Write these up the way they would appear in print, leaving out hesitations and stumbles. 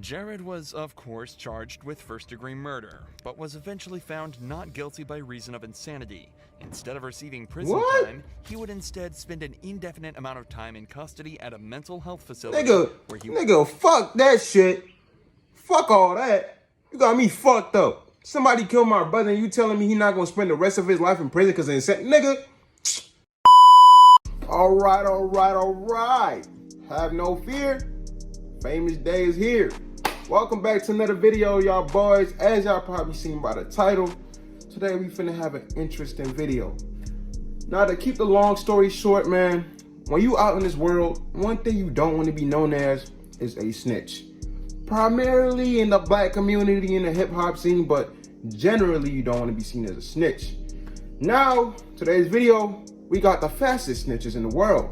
Jared was, of course, charged with first-degree murder, but was eventually found not guilty by reason of insanity. Instead of receiving prison time, he would instead spend an indefinite amount of time in custody at a mental health facility. Nigga, fuck that shit. Fuck all that. You got me fucked up. Somebody killed my brother and you telling me he not gonna spend the rest of his life in prison because of insane? Nigga. All right. Have no fear. Famous day is here. Welcome back to another video, y'all boys. As y'all probably seen by the title, today we finna have an interesting video. Now, to keep the long story short, man, when you out in this world, one thing you don't want to be known as is a snitch. Primarily in the black community, in the hip hop scene, but generally you don't want to be seen as a snitch. Now, today's video, we got the fastest snitches in the world.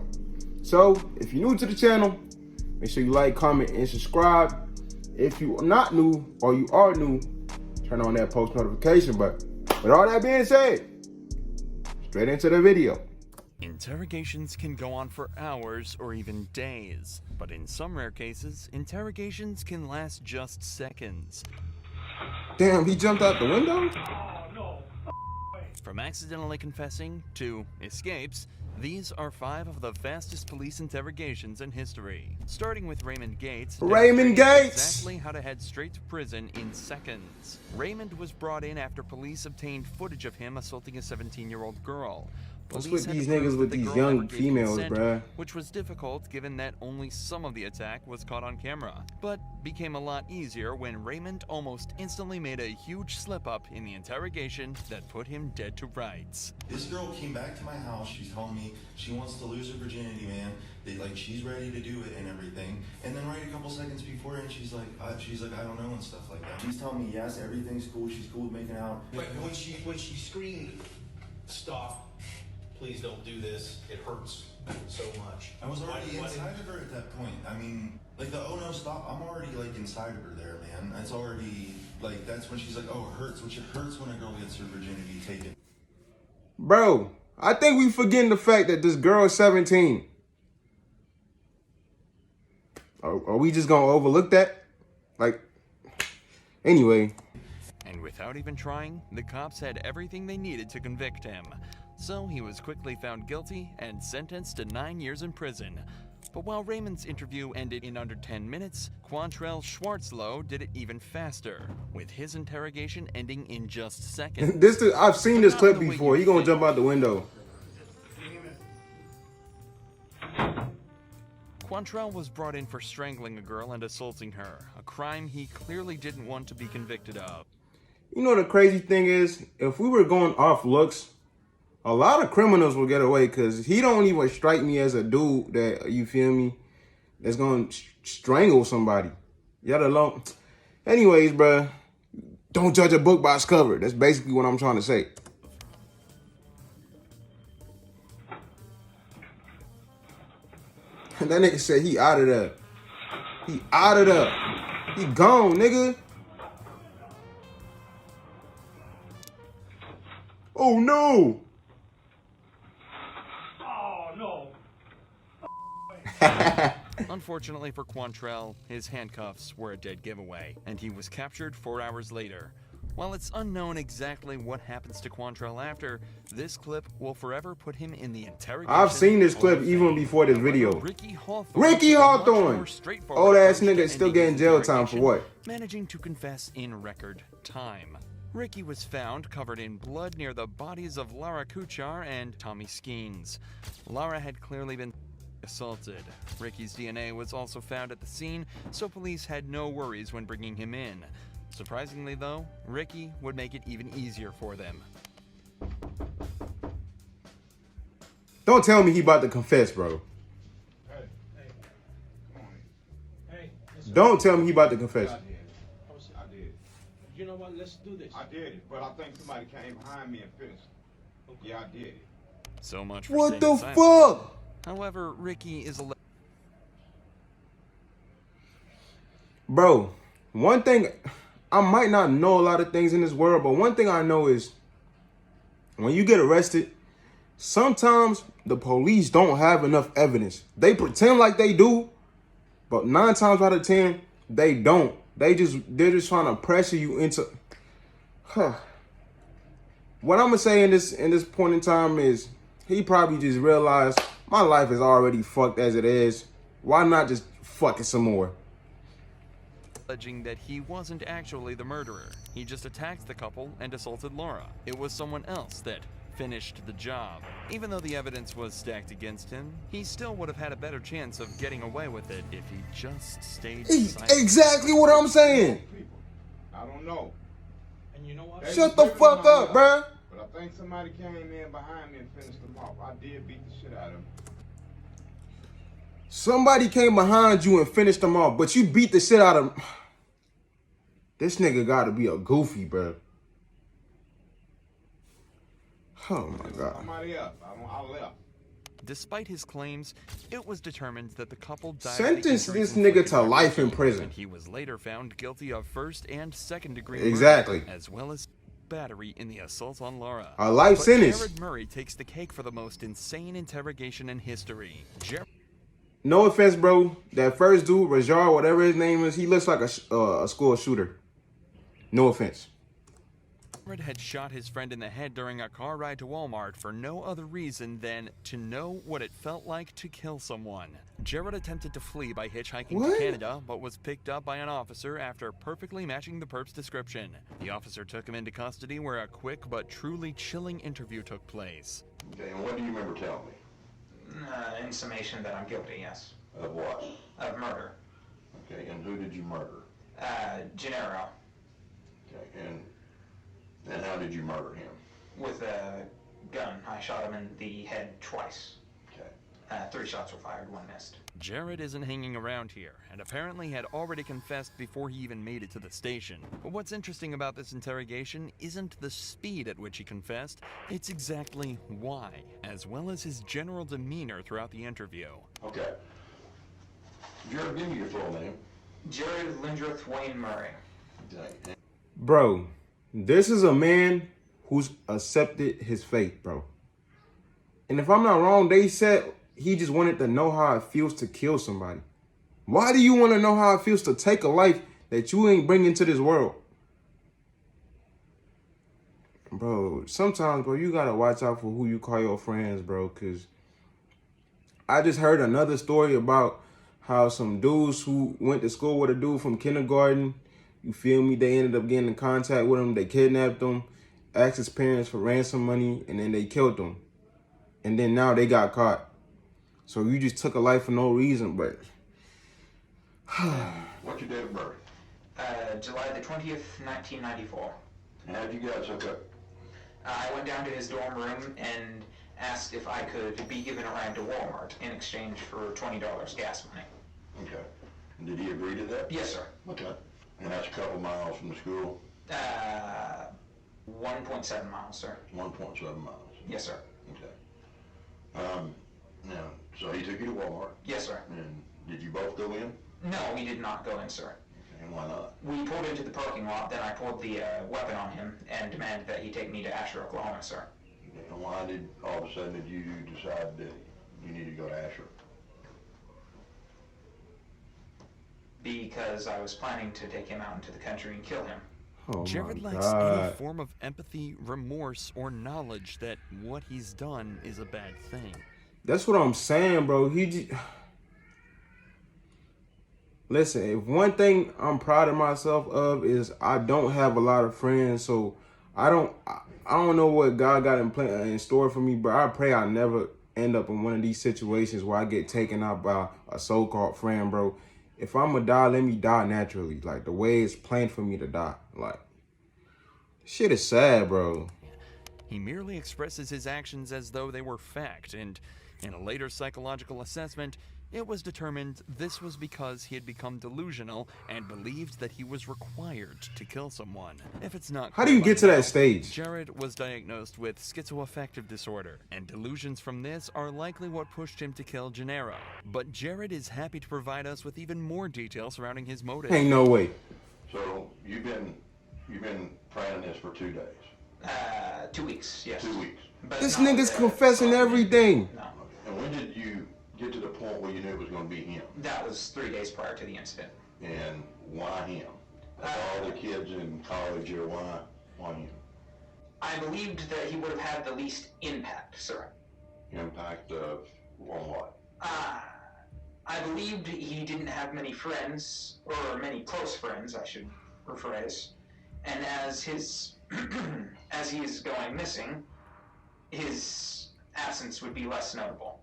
So, if you're new to the channel, make sure you like, comment, and subscribe. If you are not new or you are new, turn on that post notification button. With all that being said, straight into the video. Interrogations can go on for hours or even days, but in some rare cases, interrogations can last just seconds. Damn, he jumped out the window? From accidentally confessing to escapes, these are 5 of the fastest police interrogations in history. Starting with Raymond Gates. Raymond Gates! Exactly how to head straight to prison in seconds. Raymond was brought in after police obtained footage of him assaulting a 17-year-old girl. What's with these niggas with these young females, bruh? Which was difficult given that only some of the attack was caught on camera, but became a lot easier when Raymond almost instantly made a huge slip-up in the interrogation that put him dead to rights. This girl came back to my house. She's telling me she wants to lose her virginity, man. She's ready to do it and everything. And then right a couple seconds before, and she's like, I don't know, and stuff like that. She's telling me, yes, everything's cool. She's cool with making out. But when she screamed, "Stop! Please don't do this. It hurts so much." I was already inside of her at that point. I mean, like the "oh no, stop," I'm already like inside of her there, man. It's already like, that's when she's like, "oh, it hurts," which it hurts when a girl gets her virginity taken. Bro, I think we forgetting the fact that this girl is 17. Are we just gonna overlook that? Like, anyway. And without even trying, the cops had everything they needed to convict him. So he was quickly found guilty and sentenced to 9 years in prison. But while Raymond's interview ended in under 10 minutes, Quantrell Schwarz did it even faster, with his interrogation ending in just seconds. I've seen this clip before. He gonna jump out the window. Quantrell was brought in for strangling a girl and assaulting her, a crime he clearly didn't want to be convicted of. You know the crazy thing is, if we were going off looks, a lot of criminals will get away because he don't even strike me as a dude that, you feel me, that's going to strangle somebody. Yet alone. Anyways, bruh, don't judge a book by its cover. That's basically what I'm trying to say. That nigga said he out of there. He out of there. He gone, nigga. Oh, no. Unfortunately for Quantrell, his handcuffs were a dead giveaway, and he was captured 4 hours later. While it's unknown exactly what happens to Quantrell after, this clip will forever put him in the interrogation. I've seen this clip even before this video. Ricky Hathorn! Old ass nigga still getting jail time for what? Managing to confess in record time. Ricky was found covered in blood near the bodies of Lara Kuchar and Tommy Skeens. Lara had clearly been assaulted. Ricky's DNA was also found at the scene, so police had no worries when bringing him in. Surprisingly though, Ricky would make it even easier for them. Don't tell me he about to confess, bro. Hey, come on. Hey, don't tell me he about to confess. I did. You know what? Let's do this. I did it, but I think somebody came behind me and finished. Okay. Yeah, I did it. So much for what the silent. fuck? However, Ricky is a... Bro, one thing, I might not know a lot of things in this world, but one thing I know is when you get arrested, sometimes the police don't have enough evidence. They pretend like they do, but 9 times out of 10, They don't. They're just trying to pressure you into. What I'm gonna say in this point in time is he probably just realized my life is already fucked as it is. Why not just fuck it some more? Alleging that he wasn't actually the murderer. He just attacked the couple and assaulted Laura. It was someone else that finished the job. Even though the evidence was stacked against him, he still would have had a better chance of getting away with it if he just stayed silent. Exactly what I'm saying. People, I don't know. And you know what? Shut the fuck up, bruh. But I think somebody came in behind me and finished them off. I did beat the shit out of him. Somebody came behind you and finished them off, but you beat the shit out of him. This nigga gotta be a goofy, bro. Oh my God. Somebody else. I left. Despite his claims, it was determined that the couple died. Sentence this nigga to life in prison. And he was later found guilty of first and second degree Exactly. murder, as well as battery in the assault on Laura. A life But sentence. Jared Murray takes the cake for the most insane interrogation in history. No offense, bro. That first dude, Rajar, whatever his name is, he looks like a school shooter. No offense. Jared had shot his friend in the head during a car ride to Walmart for no other reason than to know what it felt like to kill someone. Jared attempted to flee by hitchhiking to Canada, but was picked up by an officer after perfectly matching the perp's description. The officer took him into custody where a quick but truly chilling interview took place. Okay, and what do you remember telling me? In summation that I'm guilty, yes. Of what? Of murder. Okay, and who did you murder? Gennaro. Okay, and how did you murder him? With a gun. I shot him in the head twice. Okay. 3 shots were fired, 1 missed. Jared isn't hanging around here, and apparently had already confessed before he even made it to the station. But what's interesting about this interrogation isn't the speed at which he confessed, it's exactly why, as well as his general demeanor throughout the interview. Okay. Jared, give me your full name. Jared Lindreth Wayne Murray. Okay. Bro, this is a man who's accepted his fate, bro. And if I'm not wrong, they said he just wanted to know how it feels to kill somebody. Why do you want to know how it feels to take a life that you ain't bring into this world? Bro, sometimes, bro, you gotta watch out for who you call your friends, bro, because I just heard another story about how some dudes who went to school with a dude from kindergarten, you feel me, they ended up getting in contact with him, they kidnapped him, asked his parents for ransom money, and then they killed him. And then now they got caught. So you just took a life for no reason, but... What's your date of birth? July the 20th, 1994. And how'd you guys hook up? I went down to his dorm room and asked if I could be given a ride to Walmart in exchange for $20 gas money. Okay. And did he agree to that? Yes, sir. Okay. And that's a couple miles from the school? 1.7 miles, sir. 1.7 miles. Yes, sir. Okay. Now, so he took you to Walmart? Yes, sir. And did you both go in? No, we did not go in, sir. Okay, and why not? We pulled into the parking lot, then I pulled the weapon on him and demanded that he take me to Asher, Oklahoma, sir. Okay, and why did all of a sudden did you decide that you needed to go to Asher? Because I was planning to take him out into the country and kill him. Oh Jared my lacks God. any form of empathy, remorse, or knowledge that what he's done is a bad thing. That's what I'm saying, bro. Listen, if one thing I'm proud of myself of is I don't have a lot of friends, so I don't know what God got in store for me, but I pray I never end up in one of these situations where I get taken out by a so-called friend, bro. If I'm gonna die, let me die naturally, like the way it's planned for me to die. Like, shit is sad, bro. He merely expresses his actions as though they were fact, and in a later psychological assessment, it was determined this was because he had become delusional and believed that he was required to kill someone. If it's not How do you clear get to by that now, stage? Jared was diagnosed with schizoaffective disorder, and delusions from this are likely what pushed him to kill Gennaro. But Jared is happy to provide us with even more detail surrounding his motive. Ain't no way. So you've been planning this for 2 days? 2 weeks, yes. 2 weeks. But This not nigga's with, confessing everything. No. And when did you get to the point where you knew it was going to be him? That was 3 days prior to the incident. And Why him? Of all the kids in college here, why him? I believed that he would have had the least impact, sir. Impact of on what? I believed he didn't have many friends, or many close friends, I should rephrase. And as as he is going missing, his absence would be less notable.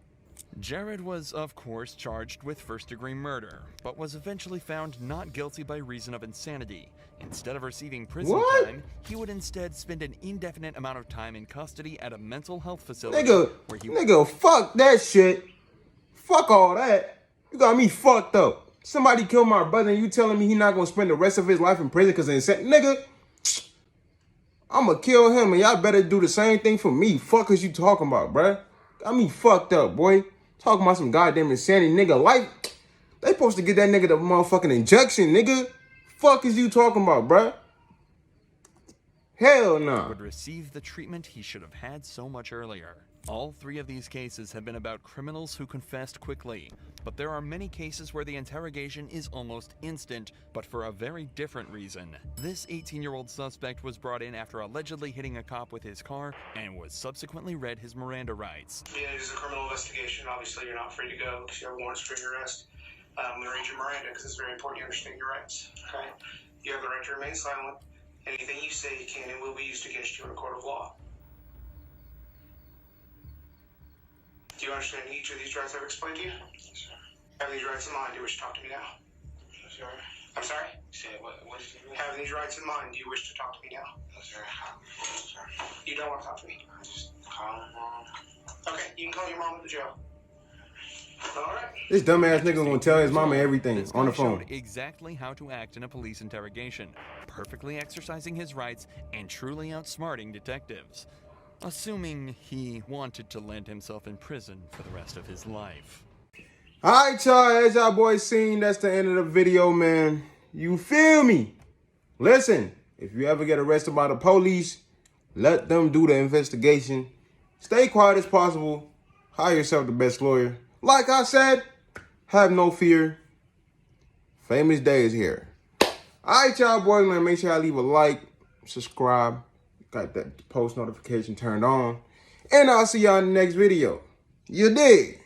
Jared was, of course, charged with first-degree murder, but was eventually found not guilty by reason of insanity. Instead of receiving prison time, he would instead spend an indefinite amount of time in custody at a mental health facility. Nigga, fuck that shit. Fuck all that. You got me fucked up. Somebody killed my brother and you telling me he not gonna spend the rest of his life in prison because of insane. Nigga, I'ma kill him and y'all better do the same thing for me. Fuck is you talking about, bruh? Got me fucked up, boy. Talking about some goddamn insanity, nigga. Life, they supposed to get that nigga the motherfucking injection, nigga. Fuck is you talking about, bruh? Hell no. Would receive the treatment he should have had so much earlier. All three of these cases have been about criminals who confessed quickly, but there are many cases where the interrogation is almost instant, but for a very different reason. This 18-year-old suspect was brought in after allegedly hitting a cop with his car and was subsequently read his Miranda rights. Yeah, it is a criminal investigation. Obviously, you're not free to go because you have warrants for your arrest. I'm going to read your Miranda because it's very important you understand your rights. Okay? You have the right to remain silent. Anything you say can and will be used against you in a court of law. Do you understand each of these rights I've explained to you? Yes, sir. Have these rights in mind, do you wish to talk to me now? Yes, sir. I'm sorry? Say what is it? Have these rights in mind, do you wish to talk to me now? Yes, sir. Yes, sir. You don't want to talk to me? I just call my mom. Okay, you can call your mom at the jail. All right. This dumbass nigga gonna tell his mama everything This on the guy phone. showed exactly how to act in a police interrogation, perfectly exercising his rights and truly outsmarting detectives. Assuming he wanted to land himself in prison for the rest of his life. Alright, y'all, as y'all boys seen, that's the end of the video, man. You feel me? Listen, if you ever get arrested by the police, let them do the investigation. Stay quiet as possible. Hire yourself the best lawyer. Like I said, have no fear. Famous day is here. Alright, y'all boys, man, make sure y'all leave a like, subscribe. Got that post notification turned on. And I'll see y'all in the next video. You dig?